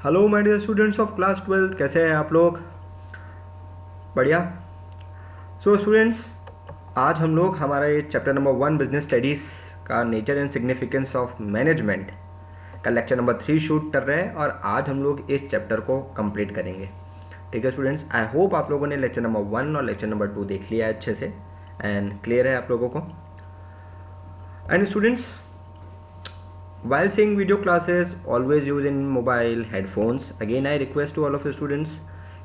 Hello my dear students of class 12, कैसे हैं आप लोग? बढ़िया। सो स्टूडेंट्स, आज हम लोग हमारा ये चैप्टर नंबर 1 बिजनेस स्टडीज़ का nature and significance of management का लेक्चर नंबर 3 शूट कर रहे हैं और आज हम लोग इस चैप्टर को कंप्लीट करेंगे। ठीक है स्टूडेंट्स, आई होप आप लोगों ने लेक्चर नंबर 1 और लेक्चर नंबर 2 देख लिया है अच्छे से एंड क्लियर है आप लोगों को। And students, while seeing video classes always use in mobile headphones. Again I request to all of you students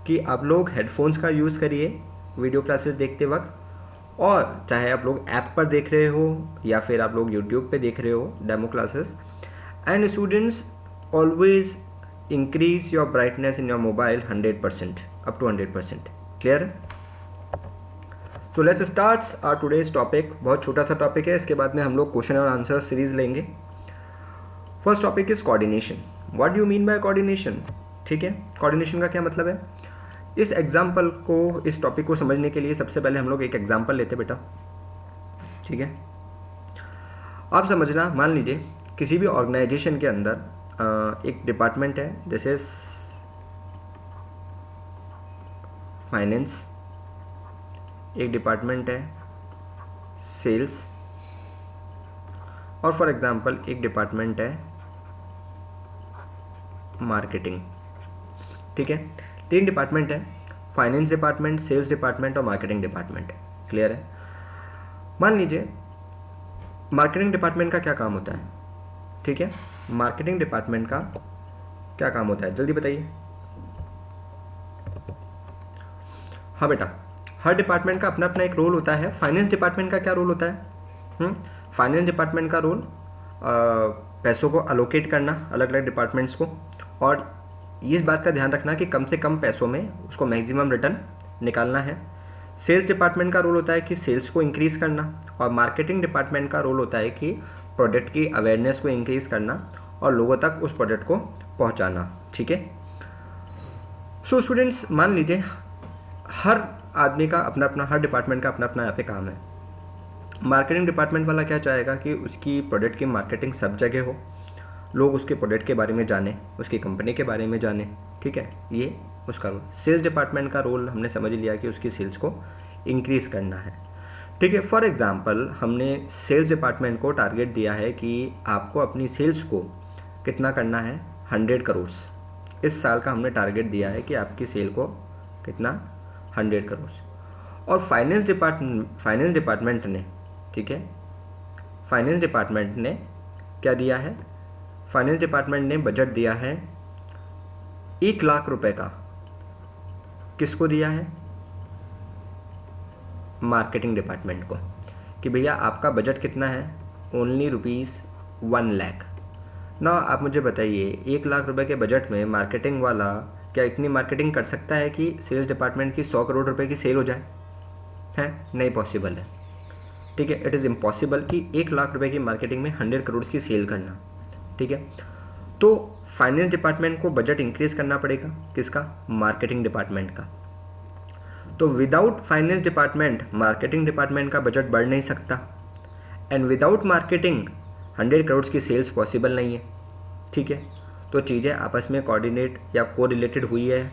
कि आप लोग हेडफोन्स का यूज़ करिए वीडियो क्लासेस देखते वक्त, और चाहे आप लोग ऐप पर देख रहे हो या फिर आप लोग यूट्यूब पे देख रहे हो demo classes. And students, always increase your brightness in your mobile 100%, up to 100%। Clear? तो let's start our today's topic. बहुत छोटा सा टॉपिक है, इसके बाद में हम लोग क्वेश्चन और आंसर सीरीज लेंगे। First topic is coordination. What do you mean by coordination? ठीक है, कोऑर्डिनेशन का क्या मतलब है? इस एग्जाम्पल को, इस टॉपिक को समझने के लिए सबसे पहले हम लोग एक एग्जाम्पल लेते बेटा। ठीक है, आप समझना, मान लीजिए किसी भी ऑर्गेनाइजेशन के अंदर एक डिपार्टमेंट है, जैसे फाइनेंस, एक डिपार्टमेंट है सेल्स, और फॉर एग्जांपल एक डिपार्टमेंट है मार्केटिंग। ठीक है, 3 डिपार्टमेंट है, फाइनेंस डिपार्टमेंट, सेल्स डिपार्टमेंट और मार्केटिंग डिपार्टमेंट। क्लियर है? मान लीजिए मार्केटिंग डिपार्टमेंट का क्या काम होता है? ठीक है, मार्केटिंग डिपार्टमेंट का क्या काम होता है, जल्दी बताइए। हाँ बेटा, हर डिपार्टमेंट का अपना अपना एक रोल होता है। फाइनेंस डिपार्टमेंट का क्या रोल होता है? फाइनेंस डिपार्टमेंट का रोल पैसों को अलोकेट करना अलग अलग डिपार्टमेंट्स को, और इस बात का ध्यान रखना कि कम से कम पैसों में उसको मैक्सिमम रिटर्न निकालना है। सेल्स डिपार्टमेंट का रोल होता है कि सेल्स को इंक्रीज करना, और मार्केटिंग डिपार्टमेंट का रोल होता है कि प्रोडक्ट की अवेयरनेस को इंक्रीज करना और लोगों तक उस प्रोडक्ट को पहुंचाना। ठीक है, सो स्टूडेंट्स, मान लीजिए हर आदमी का अपना अपना, हर डिपार्टमेंट का अपना अपना यहाँ पे काम है। मार्केटिंग डिपार्टमेंट वाला क्या चाहेगा कि उसकी प्रोडक्ट की मार्केटिंग सब जगह हो, लोग उसके प्रोडक्ट के बारे में जाने, उसकी कंपनी के बारे में जाने। ठीक है, ये उसका रोल। सेल्स डिपार्टमेंट का रोल हमने समझ लिया कि उसकी सेल्स को इंक्रीज करना है। ठीक है, फॉर एग्जांपल हमने सेल्स डिपार्टमेंट को टारगेट दिया है कि आपको अपनी सेल्स को कितना करना है, 100 करोड़। इस साल का हमने टारगेट दिया है कि आपकी सेल को कितना, 100 करोड़। और फाइनेंस डिपार्टमेंट ने, ठीक है, फाइनेंस डिपार्टमेंट ने क्या दिया है? फाइनेंस डिपार्टमेंट ने बजट दिया है 1 लाख रुपए का। किसको दिया है? मार्केटिंग डिपार्टमेंट को, कि भैया आपका बजट कितना है? ओनली ₹1 लाख। ना आप मुझे बताइए, 1 लाख रुपए के बजट में मार्केटिंग वाला क्या इतनी मार्केटिंग कर सकता है कि सेल्स डिपार्टमेंट की 100 करोड़ रुपए की सेल हो जाए? है नहीं पॉसिबल है। ठीक है, इट इज़ इम्पॉसिबल कि 1 लाख रुपए की मार्केटिंग में 100 करोड़ की सेल करना। ठीक है, तो फाइनेंस डिपार्टमेंट को बजट इंक्रीज करना पड़ेगा। किसका? मार्केटिंग डिपार्टमेंट का। तो without finance department marketing department का बजट बढ़ नहीं सकता, एंड विदाउट मार्केटिंग 100 करोड़ की सेल्स पॉसिबल नहीं है। ठीक है, तो चीज़ें आपस में कोऑर्डिनेट या कोरिलेटेड हुई है।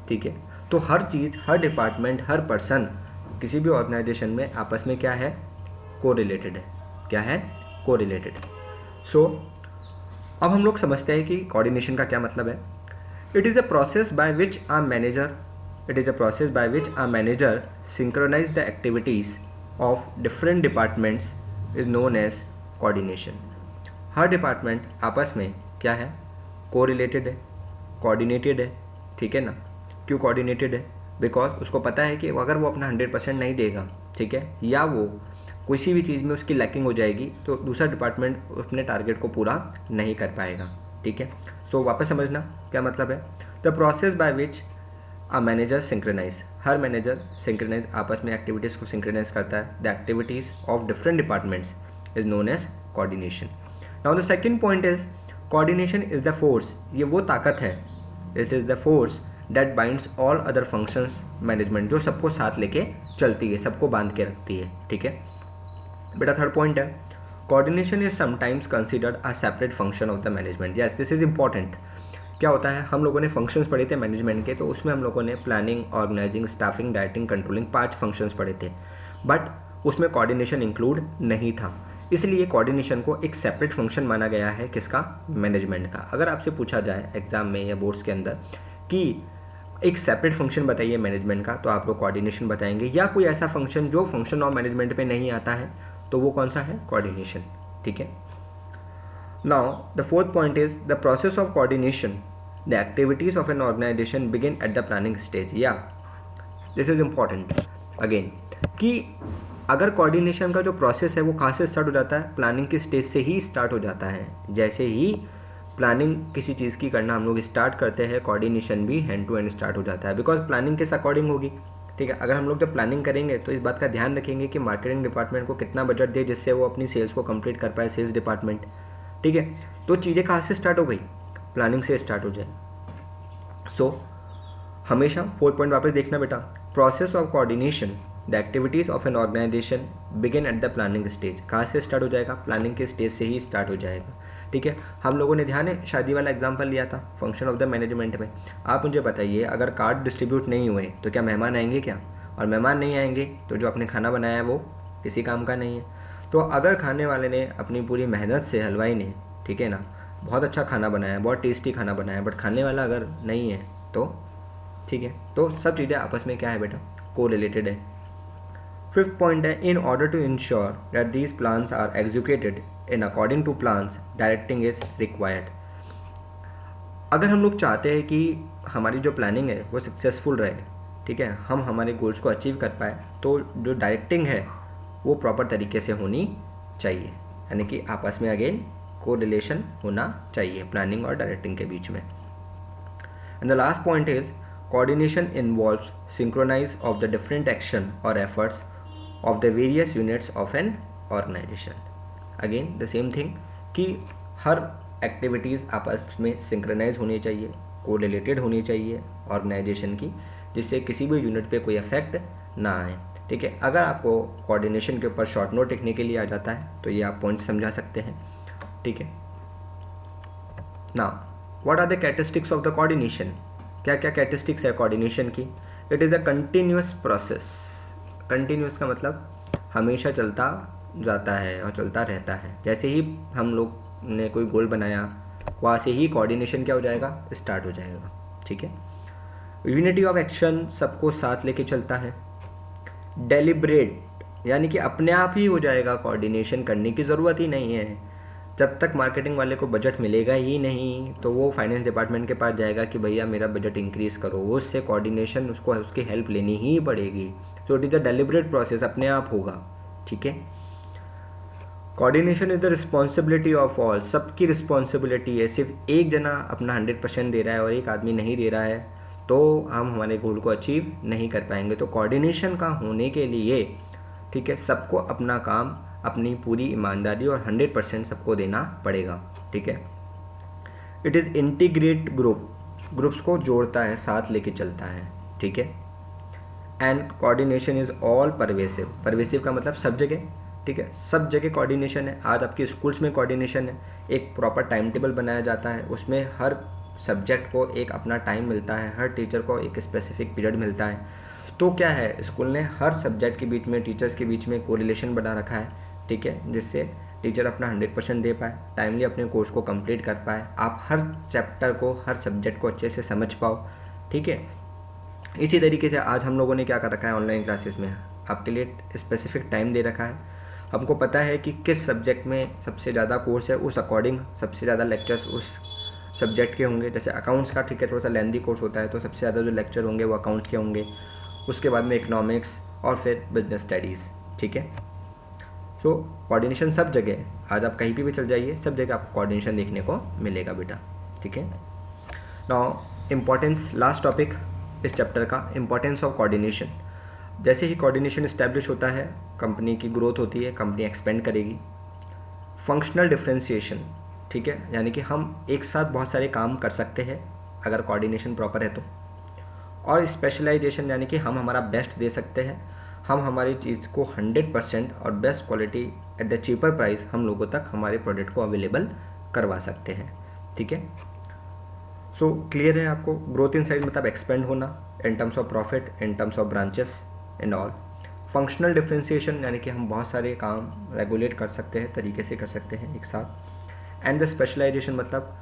ठीक है, तो हर चीज़, हर डिपार्टमेंट, हर पर्सन किसी भी ऑर्गेनाइजेशन में आपस में क्या है, कोरिलेटेड है। क्या है? कोरिलेटेड। सो अब हम लोग समझते हैं कि कोऑर्डिनेशन का क्या मतलब है। It is a process by which a manager synchronise the activities of different departments is known as coordination. हर डिपार्टमेंट आपस में क्या है, कोरिलेटेड है, कोऑर्डिनेटेड है। ठीक है ना? क्यों कोऑर्डिनेटेड है? बिकॉज उसको पता है कि अगर वो अपना 100% नहीं देगा, ठीक है, या वो किसी भी चीज़ में उसकी लैकिंग हो जाएगी, तो दूसरा डिपार्टमेंट अपने टारगेट को पूरा नहीं कर पाएगा। ठीक है, सो वापस समझना क्या मतलब है। The process by which a manager synchronise, हर मैनेजर सिंक्रोनाइज आपस में एक्टिविटीज़ को सिंक्रोनाइज करता है। The activities of different departments is known as coordination. Now the second point is coordination is the force. ये वो ताकत है, it is the force that binds all other functions management, जो सबको साथ लेके चलती है, सबको बांध के रखती है। ठीक है बेटा, थर्ड पॉइंट है, coordination is sometimes considered a separate function of the management. Yes, this is important क्या होता है, हम लोगों ने फंक्शंस पढ़े थे मैनेजमेंट के, तो उसमें हम लोगों ने planning, organising, staffing, directing, controlling 5 functions पढ़े थे, बट उसमें कोऑर्डिनेशन इंक्लूड नहीं था। इसलिए कोऑर्डिनेशन को एक सेपरेट फंक्शन माना गया है, किसका, मैनेजमेंट का। अगर आपसे पूछा जाए एग्जाम में या बोर्ड्स के अंदर कि एक सेपरेट फंक्शन बताइए मैनेजमेंट का, तो आप लोग कोऑर्डिनेशन बताएंगे, या कोई ऐसा फंक्शन जो फंक्शन ऑफ मैनेजमेंट पे नहीं आता है, तो वो कौन सा है, कोऑर्डिनेशन। ठीक है। Now the fourth point is the process of coordination, the activities of an organisation begin at the planning stage. या दिस इज इम्पॉर्टेंट अगेन, कि अगर कोऑर्डिनेशन का जो प्रोसेस है वो कहाँ से स्टार्ट हो जाता है, प्लानिंग की स्टेज से ही स्टार्ट हो जाता है। जैसे ही प्लानिंग किसी चीज़ की करना हम लोग स्टार्ट करते हैं, कोऑर्डिनेशन भी हैंड टू हैंड स्टार्ट हो जाता है, बिकॉज प्लानिंग किस अकॉर्डिंग होगी। ठीक है। अगर हम लोग जब प्लानिंग करेंगे तो इस बात का ध्यान रखेंगे कि मार्केटिंग डिपार्टमेंट को कितना बजट दे जिससे वो अपनी सेल्स को कंप्लीट कर पाए, सेल्स डिपार्टमेंट। ठीक है। तो चीज़ें कहाँ से स्टार्ट हो गई, प्लानिंग से स्टार्ट हो जाए। सो हमेशा 4 पॉइंट वापस देखना बेटा, process of coordination, the activities of an organisation begin at the planning stage. कहाँ से स्टार्ट हो जाएगा, प्लानिंग के स्टेज से ही स्टार्ट हो जाएगा। ठीक है। हम लोगों ने ध्यान है शादी वाला एग्जांपल लिया था फंक्शन ऑफ द मैनेजमेंट में। आप मुझे बताइए, अगर कार्ड डिस्ट्रीब्यूट नहीं हुए तो क्या मेहमान आएंगे क्या, और मेहमान नहीं आएंगे तो जो आपने खाना बनाया है वो किसी काम का नहीं है। तो अगर खाने वाले ने अपनी पूरी मेहनत से, हलवाई ने, ठीक है ना, बहुत अच्छा खाना बनाया, बहुत टेस्टी खाना बनाया, बट खाने वाला अगर नहीं है तो ठीक है। तो सब चीज़ें आपस में क्या है बेटा, को रिलेटेड है। फिफ्थ पॉइंट है, in order to ensure that these plans are executed in according to plans, directing is required. अगर हम लोग चाहते हैं कि हमारी जो प्लानिंग है वो सक्सेसफुल रहे, ठीक है, हम हमारे गोल्स को अचीव कर पाए, तो जो डायरेक्टिंग है वो प्रॉपर तरीके से होनी चाहिए, यानी कि आपस में अगेन को रिलेशन होना चाहिए प्लानिंग और डायरेक्टिंग के बीच में। And the last point is coordination involves synchronize of the different action or efforts of the various units of an organization. Again the same thing कि हर एक्टिविटीज़ आपस में सिंक्रोनाइज होनी चाहिए, कोरिलेटेड होनी चाहिए ऑर्गेनाइजेशन की, जिससे किसी भी यूनिट पे कोई इफेक्ट ना आए। ठीक है। अगर आपको कोऑर्डिनेशन के ऊपर शॉर्ट नोट लिखने के लिए आ जाता है तो ये आप पॉइंट समझा सकते हैं। ठीक है। Now what are the characteristics of the coordination, क्या क्या कैरेक्टरिस्टिक्स है कोऑर्डिनेशन की। It is a continuous process. Continuous का मतलब हमेशा चलता जाता है और चलता रहता है। जैसे ही हम लोग ने कोई गोल बनाया वहाँ से ही कोऑर्डिनेशन क्या हो जाएगा, स्टार्ट हो जाएगा। ठीक है। यूनिटी ऑफ एक्शन, सबको साथ लेके चलता है। डेलिब्रेट, यानी कि अपने आप ही हो जाएगा, कोऑर्डिनेशन करने की ज़रूरत ही नहीं है। जब तक मार्केटिंग वाले को बजट मिलेगा ही नहीं तो वो फाइनेंस डिपार्टमेंट के पास जाएगा कि भैया मेरा बजट इंक्रीज करो, वो उससे कोऑर्डिनेशन, उसको उसकी हेल्प लेनी ही पड़ेगी। So it is a deliberate process, अपने आप होगा। ठीक है। Coordination is the responsibility of all, सबकी रिस्पॉन्सिबिलिटी है। सिर्फ एक जना अपना 100% दे रहा है और एक आदमी नहीं दे रहा है तो हम हमारे गोल को अचीव नहीं कर पाएंगे। तो कोऑर्डिनेशन का होने के लिए, ठीक है, सबको अपना काम, अपनी पूरी ईमानदारी और 100% सबको देना पड़ेगा। ठीक है। It is integrate group, groups को जोड़ता है, साथ लेके चलता है। ठीक है। And coordination is all pervasive, pervasive का मतलब सब जगह। ठीक है। सब जगह कोऑर्डिनेशन है। आज आपके स्कूल्स में कोऑर्डिनेशन है, एक प्रॉपर टाइम टेबल बनाया जाता है, उसमें हर सब्जेक्ट को एक अपना टाइम मिलता है, हर टीचर को एक स्पेसिफिक पीरियड मिलता है। तो क्या है, स्कूल ने हर सब्जेक्ट के बीच में, टीचर्स के बीच में कोरिलेशन बना रखा है। ठीक है। जिससे टीचर अपना 100% दे पाए, टाइमली अपने कोर्स को कंप्लीट कर पाए, आप हर चैप्टर को, हर सब्जेक्ट को अच्छे से समझ पाओ। ठीक है। इसी तरीके से आज हम लोगों ने क्या कर रखा है, ऑनलाइन क्लासेस में आपके लिए स्पेसिफिक टाइम दे रखा है। हमको पता है कि किस सब्जेक्ट में सबसे ज़्यादा कोर्स है, उस अकॉर्डिंग सबसे ज़्यादा लेक्चर्स उस सब्जेक्ट के होंगे। जैसे अकाउंट्स का, ठीक है, थोड़ा सा लेंथी कोर्स होता है तो सबसे ज़्यादा जो लेक्चर होंगे वो अकाउंट्स के होंगे, उसके बाद में इकोनॉमिक्स और फिर बिजनेस स्टडीज़। ठीक है। सो कोऑर्डिनेशन सब जगह है। आज आप कहीं भी चल जाइए, सब जगह आपको कोऑर्डिनेशन देखने को मिलेगा बेटा। ठीक है। नाउ इम्पॉर्टेंस, लास्ट टॉपिक इस चैप्टर का, इम्पॉर्टेंस ऑफ कोऑर्डिनेशन। जैसे ही कोऑर्डिनेशन इस्टेब्लिश होता है, कंपनी की ग्रोथ होती है, कंपनी एक्सपेंड करेगी। फंक्शनल डिफरेंशिएशन, ठीक है, यानी कि हम एक साथ बहुत सारे काम कर सकते हैं अगर कोऑर्डिनेशन प्रॉपर है तो। और स्पेशलाइजेशन, यानी कि हम हमारा बेस्ट दे सकते हैं, हम हमारी चीज़ को 100% और best quality at the cheaper price हम लोगों तक हमारे प्रोडक्ट को अवेलेबल करवा सकते हैं। ठीक है। सो क्लियर है आपको, ग्रोथ इन साइज मतलब एक्सपेंड होना in terms of profit, in terms of branches and all. Functional differentiation यानी कि हम बहुत सारे काम रेगुलेट कर सकते हैं, तरीके से कर सकते हैं एक साथ। एंड द स्पेशलाइजेशन मतलब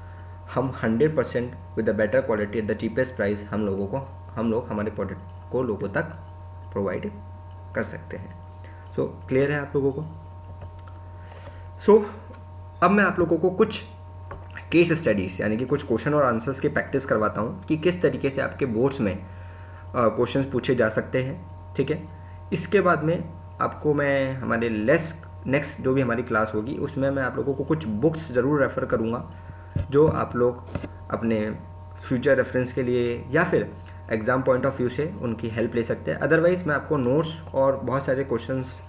हम 100% with the better quality at the cheapest price हम लोग हमारे प्रोडक्ट को लोगों तक प्रोवाइड कर सकते हैं। सो क्लियर है आप लोगों को। सो अब मैं आप लोगों को कुछ केस स्टडीज़ यानी कि कुछ क्वेश्चन और आंसर्स की प्रैक्टिस करवाता हूँ कि किस तरीके से आपके बोर्ड्स में क्वेश्चंस पूछे जा सकते हैं, ठीक है। इसके बाद में आपको मैं हमारे नेक्स्ट जो भी हमारी क्लास होगी उसमें मैं आप लोगों को कुछ बुक्स ज़रूर रेफ़र करूँगा जो आप लोग अपने फ्यूचर रेफरेंस के लिए या फिर एग्ज़ाम पॉइंट ऑफ व्यू से उनकी हेल्प ले सकते हैं। अदरवाइज़ मैं आपको नोट्स और बहुत सारे क्वेश्चंस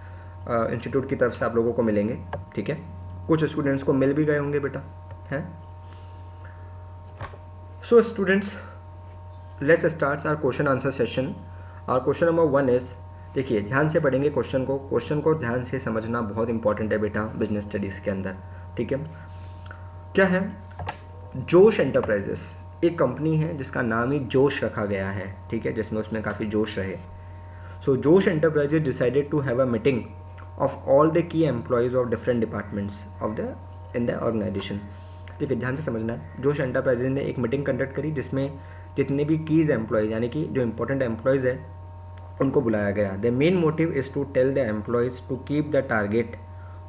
इंस्टीट्यूट की तरफ से आप लोगों को मिलेंगे, ठीक है। कुछ स्टूडेंट्स को मिल भी गए होंगे बेटा, हैं। So students, let's start our question answer session. और क्वेश्चन नंबर 1 इज़, देखिए ध्यान से पढ़ेंगे क्वेश्चन को ध्यान से समझना बहुत इंपॉर्टेंट है बेटा बिजनेस स्टडीज़ के अंदर, ठीक है। क्या है, जोश एंटरप्राइजेस एक कंपनी है जिसका नाम ही जोश रखा गया है, ठीक है, जिसमें उसमें काफ़ी जोश रहे। सो Josh enterprises decided to have a meeting of all the key employees of different departments in the organisation, ठीक है, ध्यान से समझना है। जोश एंटरप्राइजेस ने एक मीटिंग कंडक्ट करी जिसमें जितने भी कीज एम्प्लॉयज़ यानी कि जो इंपॉर्टेंट एम्प्लॉयज़ है उनको बुलाया गया। The main motive is to tell the employees to keep the target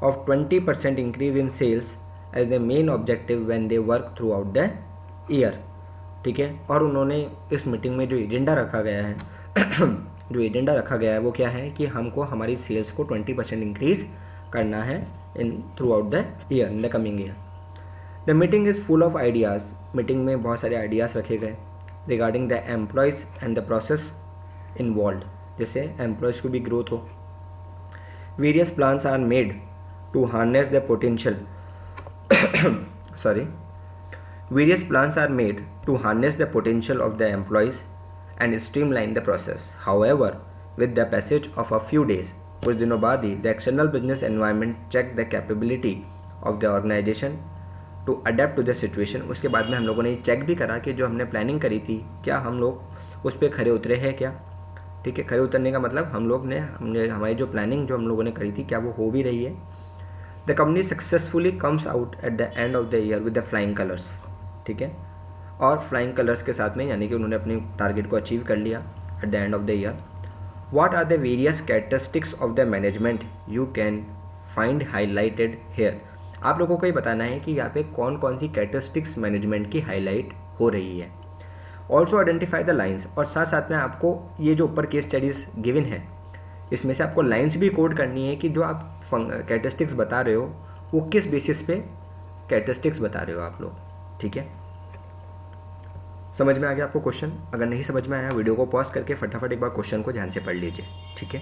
of 20% increase in sales as the main objective when they work throughout the year, ठीक है। और उन्होंने इस मीटिंग में जो एजेंडा रखा गया है वो क्या है कि हमको हमारी सेल्स को 20% इंक्रीज करना है in throughout the year, in the coming year. The meeting is full of ideas, meeting में बहुत सारे आइडियाज़ रखे गए regarding the employees and the process involve, जिससे एम्प्लॉयज़ को भी ग्रोथ हो। Various plans are made to harness the potential various plans are made to harness the potential of the employees and streamline the process. However, with the passage of a few days, कुछ दिनों बाद ही the external business environment checked the capability of the organization to adapt to the situation. उसके बाद में हम लोगों ने check भी करा कि जो हमने प्लानिंग करी थी क्या हम लोग उस पर खरे उतरे हैं क्या, ठीक है। खरे उतरने का मतलब हमने हमारी जो प्लानिंग जो हम लोगों ने करी थी क्या वो हो भी रही है। The company successfully comes out at the end of the year with the flying colours, ठीक है। और फ्लाइंग कलर्स के साथ में यानी कि उन्होंने अपनी टारगेट को अचीव कर लिया at the end of the year. What are the various characteristics of the management you can find highlighted here. आप लोगों को ये बताना है कि यहाँ पे कौन कौन सी कैरेक्टरिस्टिक्स मैनेजमेंट की हाईलाइट हो रही है। ऑल्सो आइडेंटिफाई द लाइन्स, और साथ साथ में आपको ये जो ऊपर केस स्टडीज़ गिवन है इसमें से आपको लाइन्स भी कोड करनी है कि जो आप कैरेक्टरिस्टिक्स बता रहे हो वो किस बेसिस पे कैरेक्टरिस्टिक्स बता रहे हो आप लोग, ठीक है। समझ में आ गया आपको क्वेश्चन? अगर नहीं समझ में आया वीडियो को पॉज करके फटाफट एक बार क्वेश्चन को ध्यान से पढ़ लीजिए, ठीक है।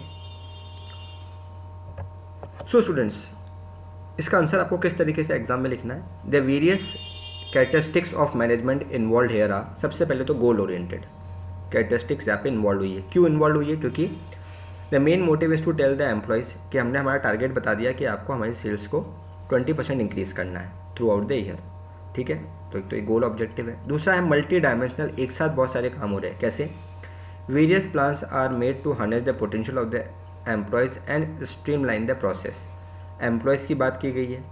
सो स्टूडेंट्स, इसका आंसर आपको किस तरीके से एग्जाम में लिखना है। The various characteristics of management involve here are, सबसे पहले तो गोल ओरिएंटेड कैरेक्टरिस्टिक्स यहाँ पे इन्वॉल्व हुई है। क्यों इन्वॉल्व हुई है? क्योंकि the main motive is to tell the employees कि हमने हमारा टारगेट बता दिया कि आपको हमारी सेल्स को 20% इंक्रीज़ करना है थ्रू आउट द ईयर, ठीक है। तो एक तो एक गोल ऑब्जेक्टिव है। दूसरा है मल्टी डायमेंशनल, एक साथ बहुत सारे काम हो रहे हैं। कैसे? Various plans are made to harness the potential of the employees and streamline the process. Employees की बात की गई है,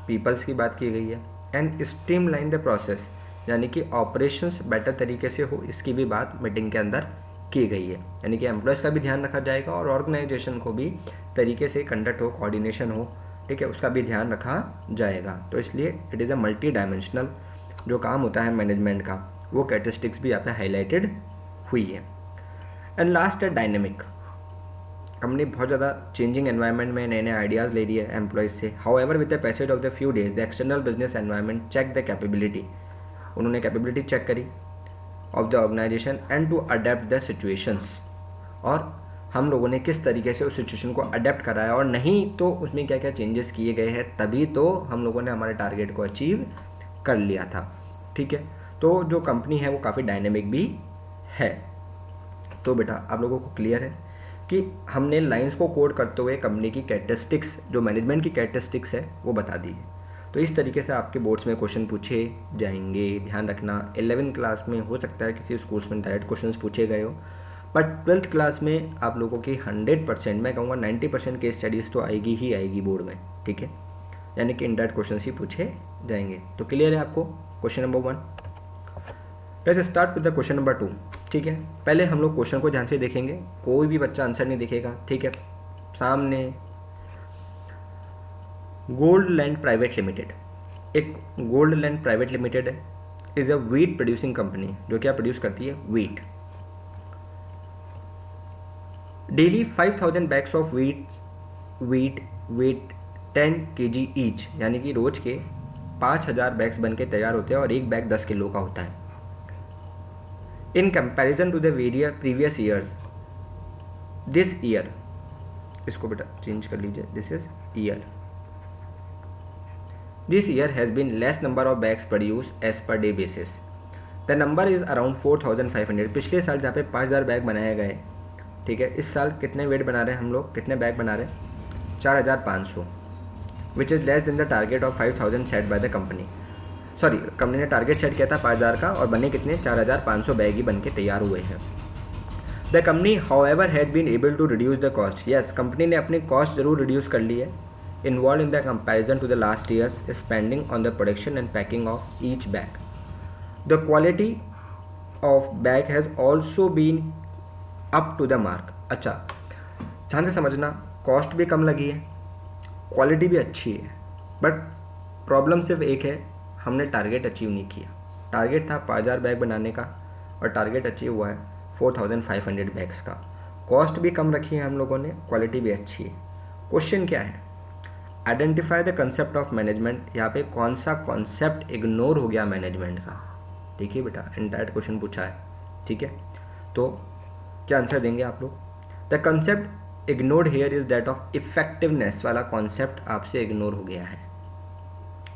पीपल्स की बात की गई है, एंड स्ट्रीमलाइन द प्रोसेस यानी कि ऑपरेशंस बेटर तरीके से हो, इसकी भी बात मीटिंग के अंदर की गई है। यानी कि एम्प्लॉयज़ का भी ध्यान रखा जाएगा और ऑर्गेनाइजेशन को भी तरीके से कंडक्ट हो, कोऑर्डिनेशन हो, ठीक है, उसका भी ध्यान रखा जाएगा। तो इसलिए it is a multi dimensional जो काम होता है मैनेजमेंट का, वो कैरेक्टरिस्टिक्स भी यहाँ पे हाईलाइटेड हुई है। एंड लास्ट है डायनेमिक। कंपनी बहुत ज़्यादा चेंजिंग एनवायरनमेंट में नए नए आइडियाज़ ले रही है एम्प्लॉयज़ से। However with the passage of the few days the external business environment check the capability, उन्होंने कैपेबिलिटी चेक करी of the organisation and to adept the situations, और हम लोगों ने किस तरीके से उस सिचुएशन को अडेप्ट कराया और नहीं तो उसमें क्या क्या चेंजेस किए गए हैं, तभी तो हम लोगों ने हमारे टारगेट को अचीव कर लिया था, ठीक है। तो जो कंपनी है वो काफ़ी डायनेमिक भी है। तो बेटा आप लोगों को क्लियर है कि हमने लाइंस को कोड करते हुए कंपनी की कैरेक्टरिस्टिक्स, जो मैनेजमेंट की कैरेक्टरिस्टिक्स है वो बता दी है। तो इस तरीके से आपके बोर्ड्स में क्वेश्चन पूछे जाएंगे, ध्यान रखना। 11th क्लास में हो सकता है किसी स्कूल्स में डायरेक्ट क्वेश्चन पूछे गए हो, बट 12th क्लास में आप लोगों की 100%, मैं कहूँगा 90% केस स्टडीज़ तो आएगी ही आएगी बोर्ड में, ठीक है, यानी कि इनडायरेक्ट क्वेश्चन ही पूछे जाएंगे। तो क्लियर है आपको question number 1। Let's start with the question number 2, ठीक है। पहले हम लोग क्वेश्चन को ध्यान से देखेंगे, कोई भी बच्चा आंसर नहीं देखेगा, ठीक है। सामने गोल्ड लैंड प्राइवेट लिमिटेड, एक गोल्ड लैंड प्राइवेट लिमिटेड है, is a wheat producing company, जो क्या प्रोड्यूस करती है, wheat. Daily 5000 bags of wheat 10 kg each, यानी कि रोज के 5000 बैग्स बन के तैयार होते हैं और एक बैग 10 किलो का होता है। In comparison to the previous years, this year, इसको बेटा चेंज कर लीजिए, this is year, this year has been less number of bags produce as per day basis, the number is around 4500। पिछले साल जहाँ पे 5000 बैग बनाए गए, ठीक है, इस साल कितने वेट बना रहे हैं हम लोग, कितने बैग बना रहे हैं, 4500, which is less than the target of 5000 set by the company. Sorry, company ने टारगेट सेट किया था 5000 का और बने कितने, 4500 बैग ही बन के तैयार हुए हैं। The company however had been able to reduce the cost, yes company ने अपनी कॉस्ट जरूर रिड्यूस कर ली है, involved in the comparison to the last year's spending on the production and packing of each bag. The quality of bag has also been up to the mark. अच्छा, ध्यान से समझना, cost भी कम लगी है, क्वालिटी भी अच्छी है, बट प्रॉब्लम सिर्फ एक है, हमने टारगेट अचीव नहीं किया। टारगेट था 5000 बैग बनाने का और टारगेट अचीव हुआ है 4500 बैग्स का। कॉस्ट भी कम रखी है हम लोगों ने, क्वालिटी भी अच्छी है। क्वेश्चन क्या है, identify the concept of management, यहाँ पे कौन सा कॉन्सेप्ट इग्नोर हो गया मैनेजमेंट का। देखिए बेटा, इंटायर क्वेश्चन पूछा है, ठीक है, तो क्या आंसर देंगे आप लोग। The concept ignored here is that of effectiveness वाला कॉन्सेप्ट आपसे इग्नोर हो गया है।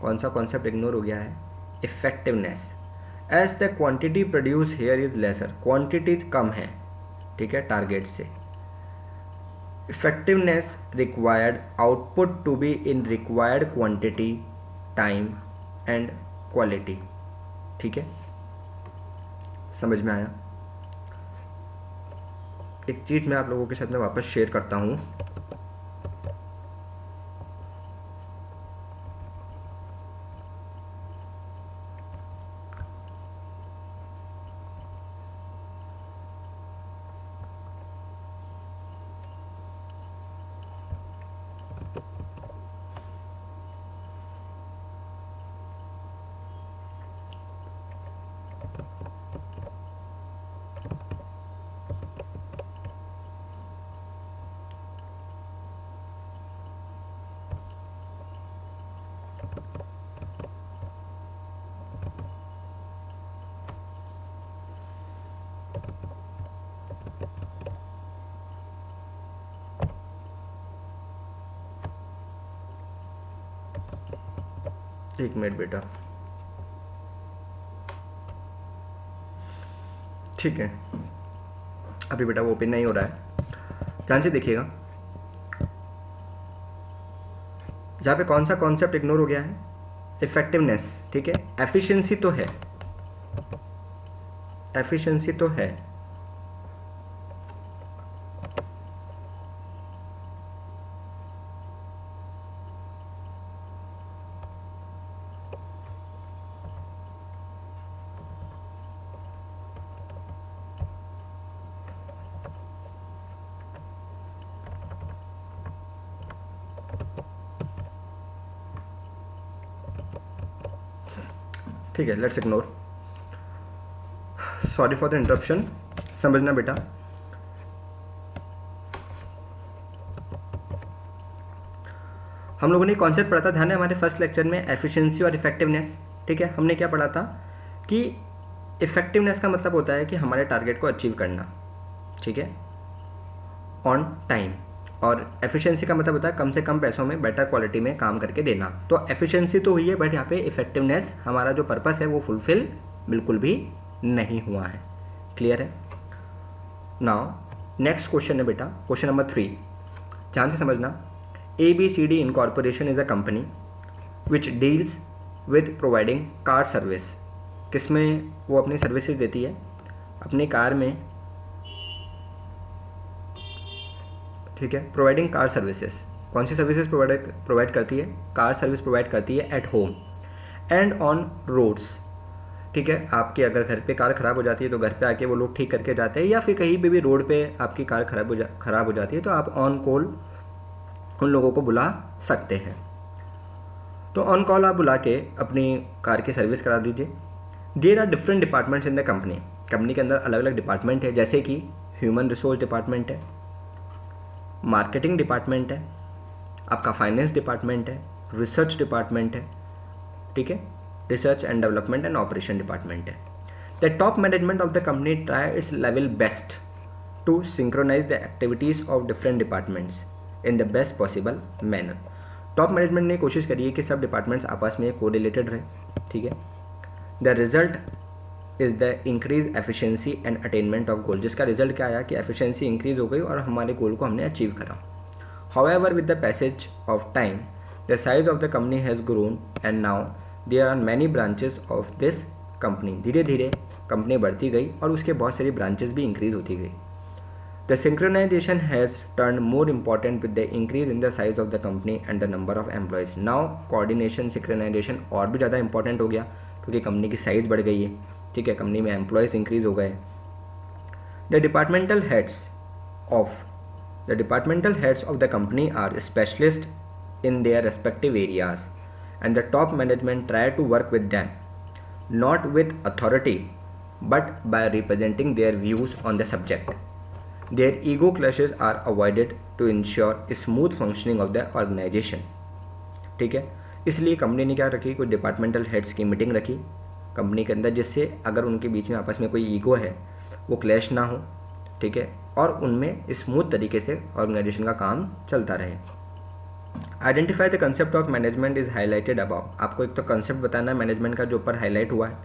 कौन सा कॉन्सेप्ट इग्नोर हो गया है, effectiveness. As the quantity produce here is lesser, quantity कम है, ठीक है, टारगेट से। effectiveness required output to be in required quantity, time and quality, ठीक है, समझ में आया। एक चीज मैं आप लोगों के साथ में वापस शेयर करता हूं, एक मिनट बेटा, ठीक है, अभी बेटा वो ओपन नहीं हो रहा है, ध्यान से देखिएगा। जहाँ पे कौन सा कॉन्सेप्ट इग्नोर हो गया है, इफेक्टिवनेस, ठीक है। एफिशिएंसी तो है, एफिशिएंसी तो है, ठीक है, let's ignore, sorry for the interruption. समझना बेटा, हम लोगों ने कॉन्सेप्ट पढ़ा था, ध्यान है हमारे फर्स्ट लेक्चर में, एफिशिएंसी और इफेक्टिवनेस, ठीक है। हमने क्या पढ़ा था कि इफेक्टिवनेस का मतलब होता है कि हमारे टारगेट को अचीव करना, ठीक है, ऑन टाइम, और एफिशिएंसी का मतलब होता है कम से कम पैसों में बेटर क्वालिटी में काम करके देना। तो एफिशिएंसी तो हुई है, बट यहाँ पे इफेक्टिवनेस, हमारा जो पर्पस है वो फुलफिल बिल्कुल भी नहीं हुआ है। क्लियर है। नाउ नेक्स्ट क्वेश्चन है बेटा, क्वेश्चन नंबर 3, ध्यान से समझना। ABCD incorporation is a company which deals with providing car service. किसमें वो अपनी सर्विसेज देती है? अपनी कार में, ठीक है, प्रोवाइडिंग कार सर्विसेज। कौन सी सर्विसेज प्रोवाइड करती है? कार सर्विस प्रोवाइड करती है at home and on roads. ठीक है, आपके अगर घर पे कार ख़राब हो जाती है तो घर पे आके वो लोग ठीक करके जाते हैं, या फिर कहीं पे भी रोड पे आपकी कार ख़राब हो जाती है तो आप ऑन कॉल उन लोगों को बुला सकते हैं। तो ऑन कॉल आप बुला के अपनी कार की सर्विस करा दीजिए। There are different departments in the company. Company के अंदर अलग अलग डिपार्टमेंट है, जैसे कि ह्यूमन रिसोर्स डिपार्टमेंट है, मार्केटिंग डिपार्टमेंट है, आपका फाइनेंस डिपार्टमेंट है, रिसर्च डिपार्टमेंट है, ठीक है, research and development and operation department है। The top management of the company try its level best to synchronise the activities of different departments in the best possible manner. Top management ने कोशिश करी है कि सब डिपार्टमेंट्स आपस में correlated रहे, ठीक है। The result is the increase efficiency and attainment of goal. जिसका रिजल्ट क्या आया कि एफिशिएंसी इंक्रीज हो गई और हमारे गोल को हमने अचीव करा। However with the passage of time the size of the company has grown and now there are many branches of this company. धीरे धीरे कंपनी बढ़ती गई और उसके बहुत सारी ब्रांचेस भी इंक्रीज होती गई। The synchronisation has turn more important with the increase in the size of the company and the number of employees. Now coordination synchronisation और भी ज़्यादा इंपॉर्टेंट हो गया क्योंकि कंपनी की साइज़ बढ़ गई है, ठीक है, कंपनी में एम्प्लॉयज़ इंक्रीज हो गए। The departmental heads of the company are specialist in their respective areas and the top management try to work with them not with authority but by representing their views on the subject. Their ego clashes are avoided to ensure smooth functioning of the organization. ठीक है, इसलिए company ने क्या रखी, कुछ departmental heads की meeting रखी company के अंदर, जिससे अगर उनके बीच में आपस में कोई ईगो है वो क्लैश ना हो, ठीक है, और उनमें स्मूथ तरीके से ऑर्गेनाइजेशन का काम चलता रहे। Identify the concept of management is highlighted above. आपको एक तो कंसेप्ट बताना है मैनेजमेंट का जो ऊपर हाईलाइट हुआ है,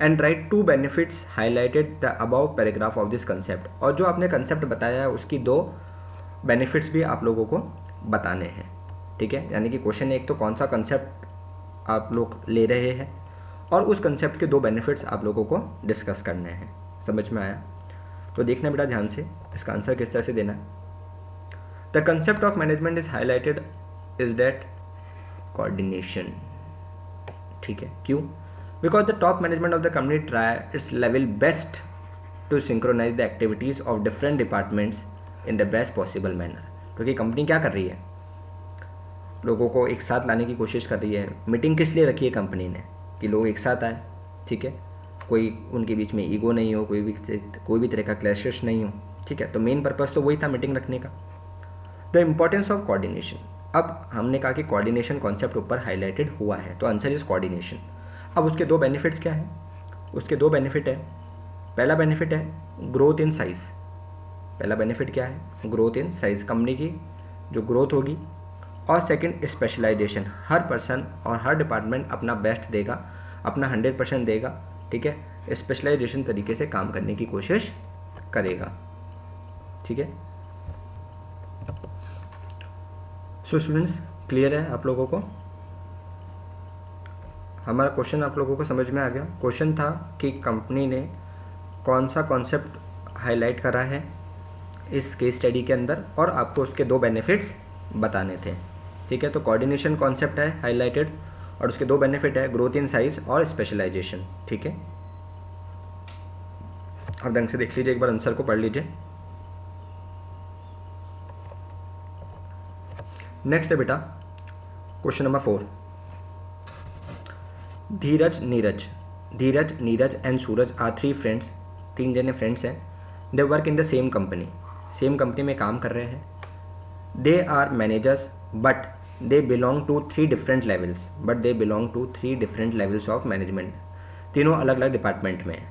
and right 2 benefits highlighted the above paragraph of this concept. और जो आपने कंसेप्ट बताया है उसकी 2 बेनिफिट्स भी आप लोगों को बताने हैं, ठीक है। यानी कि क्वेश्चन एक तो कौन सा कंसेप्ट आप लोग ले रहे हैं और उस कंसेप्ट के 2 बेनिफिट्स आप लोगों को डिस्कस करने हैं। समझ में आया? तो देखना बेटा ध्यान से, इसका आंसर किस तरह से देना है। The concept of management is highlighted is that coordination, ठीक है, क्यों? Because the top management of the company try its level best to synchronize the activities of different departments in the best possible manner। क्योंकि company क्या कर रही है, लोगों को एक साथ लाने की कोशिश कर रही है। मीटिंग किस लिए रखी है कंपनी ने, कि लोग एक साथ आए, ठीक है, कोई उनके बीच में ईगो नहीं हो, कोई भी तरह का क्लैशेस नहीं हो, ठीक है। तो मेन पर्पस तो वही था मीटिंग रखने का। The importance of coordination. अब हमने कहा कि कोऑर्डिनेशन कॉन्सेप्ट ऊपर हाईलाइटेड हुआ है, तो आंसर इज कोऑर्डिनेशन। अब उसके 2 बेनिफिट्स क्या है? उसके 2 बेनिफिट है। पहला बेनिफिट है ग्रोथ इन साइज। पहला बेनिफिट क्या है? ग्रोथ इन साइज, कंपनी की जो ग्रोथ होगी। और सेकंड स्पेशलाइजेशन, हर पर्सन और हर डिपार्टमेंट अपना बेस्ट देगा, अपना 100% देगा, ठीक है, स्पेशलाइजेशन तरीके से काम करने की कोशिश करेगा, ठीक है। सो स्टूडेंट्स, क्लियर है आप लोगों को? हमारा क्वेश्चन आप लोगों को समझ में आ गया। क्वेश्चन था कि कंपनी ने कौन सा कॉन्सेप्ट हाईलाइट करा है इस केस स्टडी के अंदर और आपको उसके 2 बेनिफिट्स बताने थे, ठीक है। तो कोऑर्डिनेशन कॉन्सेप्ट है हाईलाइटेड और उसके 2 बेनिफिट है ग्रोथ इन साइज और स्पेशलाइजेशन, ठीक है। अब ढंग से देख लीजिए, एक बार आंसर को पढ़ लीजिए। नेक्स्ट है बेटा question number 4। Dheeraj, Neeraj and Suraj are 3 friends. 3 जने फ्रेंड्स हैं। They work in the same company, same company में काम कर रहे हैं। They are managers but they belong to 3 different levels of management. तीनों अलग अलग डिपार्टमेंट में है,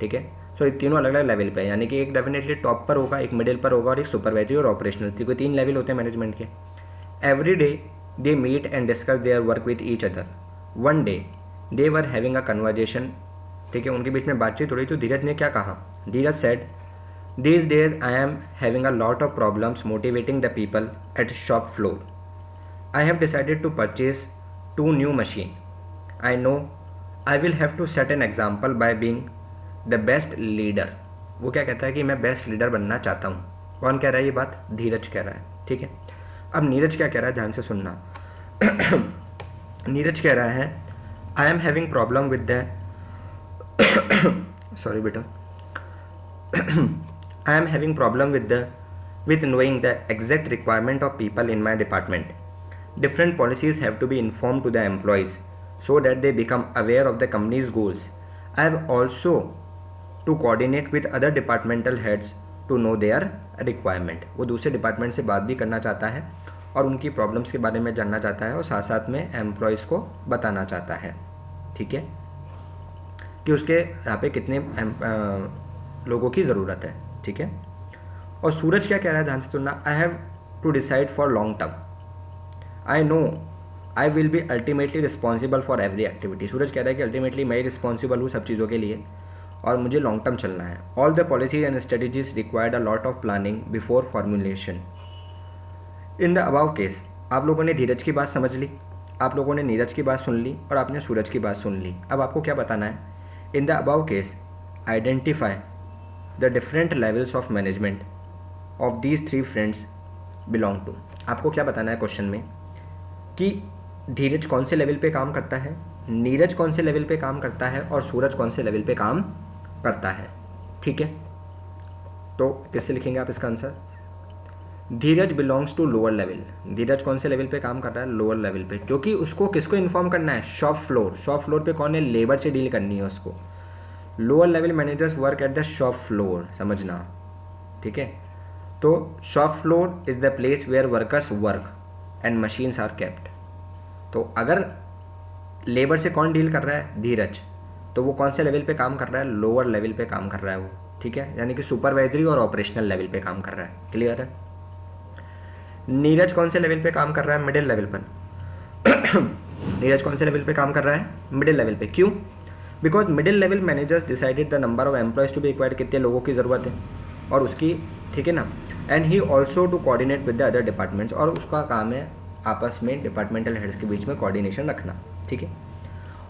ठीक है। सो तीनों अलग अलग लेवल पे है, यानी कि एक डेफिनेटली टॉप पर होगा, एक मिडिल पर होगा और एक सुपरवाइजरी और ऑपरेशनल। कोई 3 लेवल होते हैं मैनेजमेंट के। Every day they meet and discuss their work with each other. One day they were having a conversation, ठीक है, उनके बीच में बातचीत हो रही। तो धीरज ने क्या कहा? Dheeraj said, these days I am having a lot of problems motivating the people at shop floor. I have decided to purchase 2 new machine. I know I will have to set an example by being the best leader. वो क्या कहता है कि मैं best leader बनना चाहता हूँ. कौन कह रहा है ये बात? धीरज कह रहा है. ठीक है. अब नीरज क्या कह रहा है, ध्यान से सुनना. नीरज कह रहा है I am having problem with the sorry बेटा, I am having problem with knowing the exact requirement of people in my department. Different policies have to be informed to the employees so that they become aware of the company's goals. I have also to coordinate with other departmental heads to know their requirement. वो दूसरे department से बात भी करना चाहता है और उनकी प्रॉब्लम्स के बारे में जानना चाहता है और साथ साथ में एम्प्लॉयज़ को बताना चाहता है. ठीक है, कि उसके यहाँ पे कितने लोगों की ज़रूरत है. ठीक है. और सूरज क्या कह रहा है, ध्यान से सुनना. I have to decide for long term. I know I will be ultimately responsible for every activity. Suraj कह रहा है कि अल्टीमेटली मैं ही रिस्पॉन्सिबल हूँ सब चीज़ों के लिए और मुझे लॉन्ग टर्म चलना है. All the policies and strategies required a lot of planning before formulation. In the above case, आप लोगों ने धीरज की बात समझ ली, आप लोगों ने नीरज की बात सुन ली और आपने सूरज की बात सुन ली. अब आपको क्या बताना है. In the above case identify the different levels of management of these 3 friends belong to. आपको क्या बताना है क्वेश्चन में कि धीरज कौन से लेवल पे काम करता है, नीरज कौन से लेवल पे काम करता है और सूरज कौन से लेवल पे काम करता है. ठीक है, तो किससे लिखेंगे आप इसका answer. Dheeraj belongs to lower level. Dheeraj कौन से लेवल पे काम कर रहा है, लोअर लेवल पे, क्योंकि उसको किसको इन्फॉर्म करना है, शॉप फ्लोर. शॉप फ्लोर पे कौन है, लेबर से डील करनी है उसको. Lower level managers work at the shop floor, समझना. ठीक है, तो shop floor is the place where workers work and machines are kept. तो अगर लेबर से कौन डील कर रहा है, धीरज, तो वो कौन से लेवल पे काम कर रहा है, लोअर लेवल पे काम कर रहा है वो. ठीक है, यानी कि सुपरवाइजरी और ऑपरेशनल लेवल पे काम कर रहा है. क्लियर है. नीरज कौन से लेवल पे काम कर रहा है, मिडिल लेवल पर. नीरज कौन से लेवल पे काम कर रहा है, मिडिल लेवल पे. क्यों? Because middle level managers decided the number of employees to be required, कितने लोगों की ज़रूरत है और उसकी. ठीक है ना. And he also to coordinate with the other departments, और उसका काम है आपस में डिपार्टमेंटल हेड्स के बीच में कोऑर्डिनेशन रखना. ठीक है.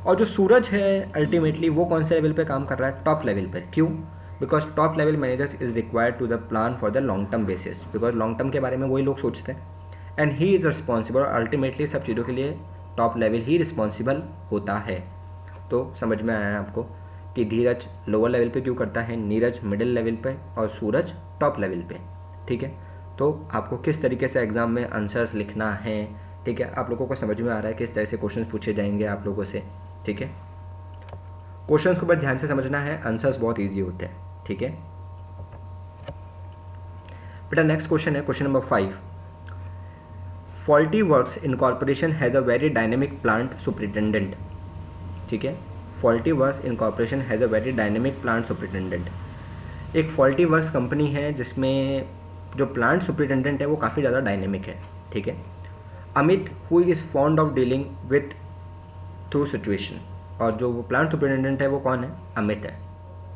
और जो सूरज है अल्टीमेटली वो कौन से लेवल पे काम कर रहा है, टॉप लेवल पे. क्यों? Because top level managers is required to the plan for the long term basis, because long term के बारे में वही लोग सोचते हैं. And he is responsible, ultimately सब चीज़ों के लिए टॉप लेवल ही रिस्पॉन्सिबल होता है. तो समझ में आया है आपको कि धीरज लोअर लेवल पे क्यों करता है, नीरज मिडिल लेवल पे और सूरज टॉप लेवल पे. ठीक है. तो आपको किस तरीके से एग्जाम में आंसर्स लिखना है, ठीक है, आप लोगों को समझ में आ रहा है किस तरह से क्वेश्चंस पूछे जाएंगे आप लोगों से. ठीक है, क्वेश्चंस को बस ध्यान से समझना है, आंसर्स बहुत इजी होते हैं. ठीक है बेटा. नेक्स्ट क्वेश्चन है question number 5. Faulty works incorporation has a very dynamic plant superintendent. ठीक है, faulty works incorporation has a very dynamic plant superintendent. एक फॉल्टी वर्क्स कंपनी है जिसमें जो प्लांट सुपरिटेंडेंट है वो काफ़ी ज़्यादा डायनेमिक है. ठीक है. Amit who is fond of dealing with through situation, और जो वो प्लांट सुपरिटेंडेंट है वो कौन है, अमित है.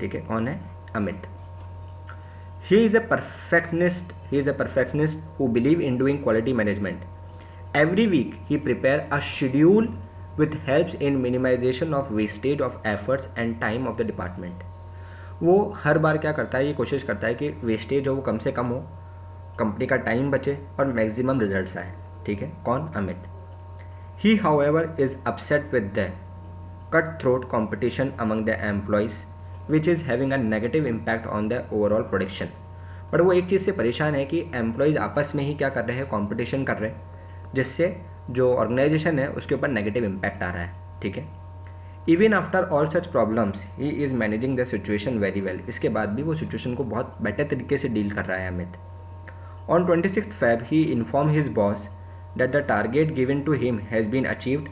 ठीक है, कौन है, Amit. He is a perfectionist who believe in doing quality management. Every week he prepare a schedule with helps in minimization of wastage of efforts and time of the department. वो हर बार क्या करता है, ये कोशिश करता है कि वेस्टेज हो वो कम से कम हो, कंपनी का टाइम बचे और मैक्सिमम रिजल्ट्स आए. ठीक है, कौन, Amit. He however is upset with the cut throat competition among the employees which is having a negative impact on the overall production. But वो एक चीज़ से परेशान है कि एम्प्लॉयज़ आपस में ही क्या कर रहे हैं, कॉम्पिटिशन कर रहे हैं, जिससे जो ऑर्गेनाइजेशन है उसके ऊपर नेगेटिव इम्पैक्ट आ रहा है. ठीक है. Even after all such problems he is managing the situation very well. इसके बाद भी वो सिचुएशन को बहुत बेटर तरीके से डील कर रहा है Amit. On 26 Feb he inform his boss that the target given to him has been achieved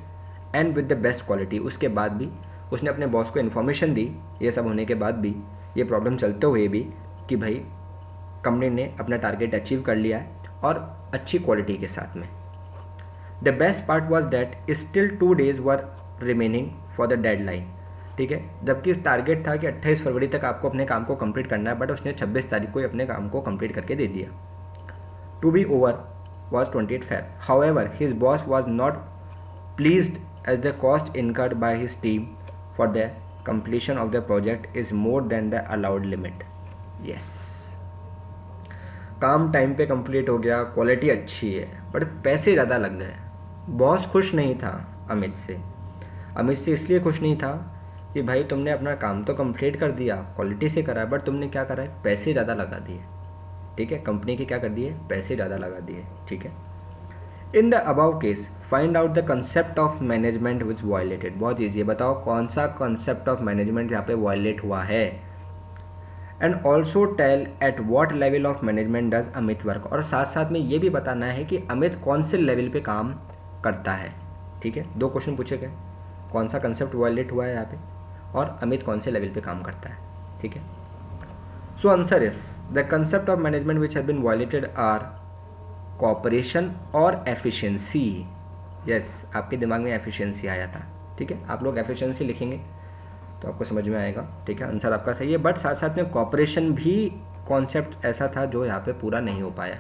and with the best quality. उसके बाद भी उसने अपने बॉस को इन्फॉर्मेशन दी, ये सब होने के बाद भी, ये प्रॉब्लम चलते हुए भी, कि भाई कंपनी ने अपना टारगेट अचीव कर लिया है और अच्छी क्वालिटी के साथ में. The best part was that still 2 days were remaining for the deadline. ठीक है, जबकि टारगेट था कि 28 फरवरी तक आपको अपने काम को कंप्लीट करना है, बट उसने 26 तारीख को ही अपने काम को कंप्लीट करके दे दिया. To be over was 28 Feb. However his boss was not pleased as the cost incurred by his team for the completion of the project is more than the allowed limit. Yes, काम time पे complete हो गया, quality अच्छी है, but पैसे ज़्यादा लग गए. बॉस खुश नहीं था अमित से इसलिए खुश नहीं था कि भाई तुमने अपना काम तो कंप्लीट कर दिया, क्वालिटी से करा, बट तुमने क्या करा है, पैसे ज़्यादा लगा दिए. ठीक है, कंपनी के क्या कर दिए, पैसे ज़्यादा लगा दिए. ठीक है. In the above case find out the concept of management which violated. बहुत ईजी है, बताओ कौन सा कंसेप्ट ऑफ मैनेजमेंट यहाँ पे वायलेट हुआ है. And also tell at what level of management does Amit work. और साथ साथ में ये भी बताना है कि अमित कौन से लेवल पे काम करता है. ठीक है, 2 क्वेश्चन पूछे गए, कौन सा कंसेप्ट वायलेट हुआ है यहाँ पे और अमित कौन से लेवल पे काम करता है. ठीक है. So answer is the concept of management which have been violated are cooperation और एफिशिएंसी. यस, आपके दिमाग में एफिशिएंसी आया था. ठीक है, आप लोग एफिशिएंसी लिखेंगे तो आपको समझ में आएगा. ठीक है, आंसर आपका सही है, बट साथ साथ में कॉपरेशन भी कॉन्सेप्ट ऐसा था जो यहाँ पे पूरा नहीं हो पाया.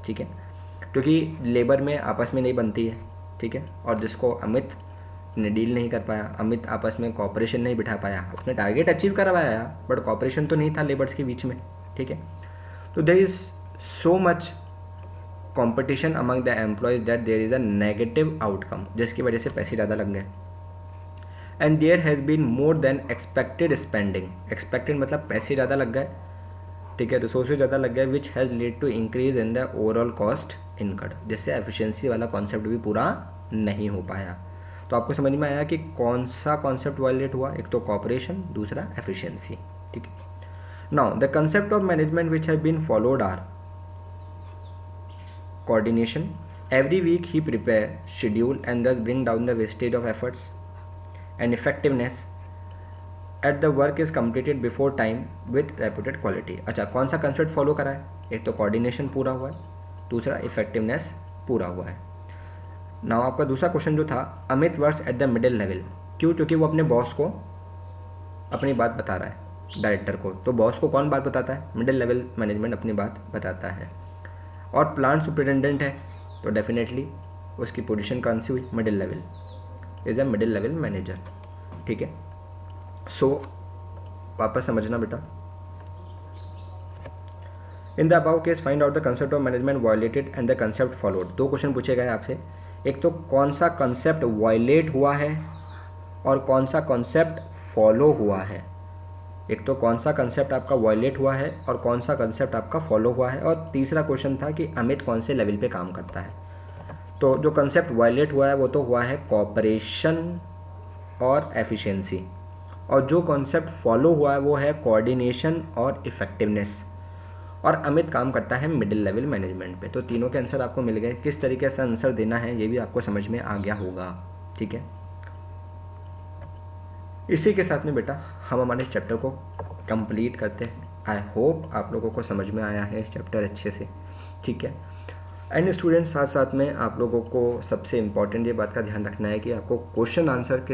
ठीक है, क्योंकि लेबर में आपस में नहीं बनती है. ठीक है, और जिसको अमित ने डील नहीं कर पाया, अमित आपस में कॉपरेशन नहीं बिठा पाया, उसने टारगेट अचीव करवाया बट कॉपरेशन तो नहीं था लेबर्स के बीच में. ठीक है, तो there is so much competition among the employees that there is a negative outcome, जिसकी वजह से पैसे ज़्यादा लग गए. And there has been more than expected spending. Expected मतलब पैसे ज़्यादा लग गए. ठीक है, रिसोर्सेज ज़्यादा लग गए which has lead to increase in the overall cost incurred, जिससे एफिशिएंसी वाला कॉन्सेप्ट भी पूरा नहीं हो पाया. तो आपको समझ में आया कि कौन सा कॉन्सेप्ट वायलेट हुआ, एक तो कॉपरेशन, दूसरा एफिशिएंसी. ठीक है. Now the concept of management which have been followed are coordination. Every week he prepare schedule and thus bring down the wastage of efforts and effectiveness at the work is completed before time with reputed quality. अच्छा, कौन सा concept follow करा है, एक तो coordination पूरा हुआ है, दूसरा इफेक्टिवनेस पूरा हुआ है. नाउ आपका दूसरा क्वेश्चन जो था, Amit works at the middle level. क्यों? क्योंकि वो अपने बॉस को अपनी बात बता रहा है, डायरेक्टर को. तो बॉस को कौन बात बताता है, मिडिल लेवल मैनेजमेंट अपनी बात बताता है. और प्लांट सुपरिटेंडेंट है तो डेफिनेटली उसकी पोजीशन कौन सी हुई, middle level, is a middle level manager. ठीक है. सो वापस समझना बेटा. In the above case find out the concept of management violated and the concept followed. 2 question पूछे गए आपसे, एक तो कौन सा कंसेप्ट वायलेट हुआ है और कौन सा कंसेप्ट फॉलो हुआ है. एक तो कौन सा कंसेप्ट आपका वायलेट हुआ है और कौन सा कंसेप्ट आपका फॉलो हुआ है. और तीसरा क्वेश्चन था कि अमित कौन से लेवल पे काम करता है. तो जो कंसेप्ट वायलेट हुआ है वो तो हुआ है कॉपरेशन और एफिशिएंसी, और जो कॉन्सेप्ट फॉलो हुआ है वो है कोऑर्डिनेशन और इफेक्टिवनेस. और अमित काम करता है मिडिल लेवल मैनेजमेंट पे. तो तीनों के आंसर आपको मिल गए. किस तरीके से आंसर देना है ये भी आपको समझ में आ गया होगा. ठीक है. इसी के साथ में बेटा हम हमारे चैप्टर को कंप्लीट करते हैं. आई होप आप लोगों को समझ में आया है इस चैप्टर अच्छे से. ठीक है. एंड स्टूडेंट्स, साथ साथ में आप लोगों को सबसे इम्पॉर्टेंट ये बात का ध्यान रखना है कि आपको क्वेश्चन आंसर्स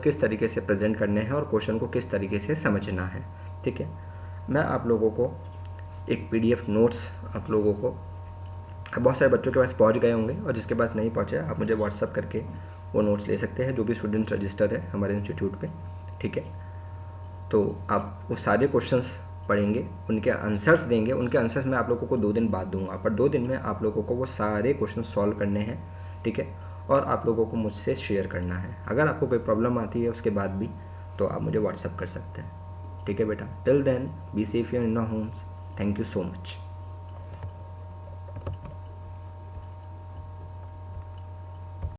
किस तरीके से प्रेजेंट करने हैं और क्वेश्चन को किस तरीके से समझना है. ठीक है. मैं आप लोगों को एक PDF नोट्स आप लोगों को, बहुत सारे बच्चों के पास पहुंच गए होंगे और जिसके पास नहीं पहुंचे आप मुझे व्हाट्सअप करके वो नोट्स ले सकते हैं, जो भी स्टूडेंट रजिस्टर है हमारे इंस्टीट्यूट पे. ठीक है. तो आप वो सारे क्वेश्चंस पढ़ेंगे, उनके आंसर्स देंगे. उनके आंसर्स मैं आप लोगों को 2 दिन बाद दूंगा, पर 2 दिन में आप लोगों को वो सारे क्वेश्चन सॉल्व करने हैं. ठीक है. और आप लोगों को मुझसे शेयर करना है. अगर आपको कोई प्रॉब्लम आती है उसके बाद भी तो आप मुझे व्हाट्सअप कर सकते हैं. ठीक है बेटा. Till then be safe in your homes. Thank you so much.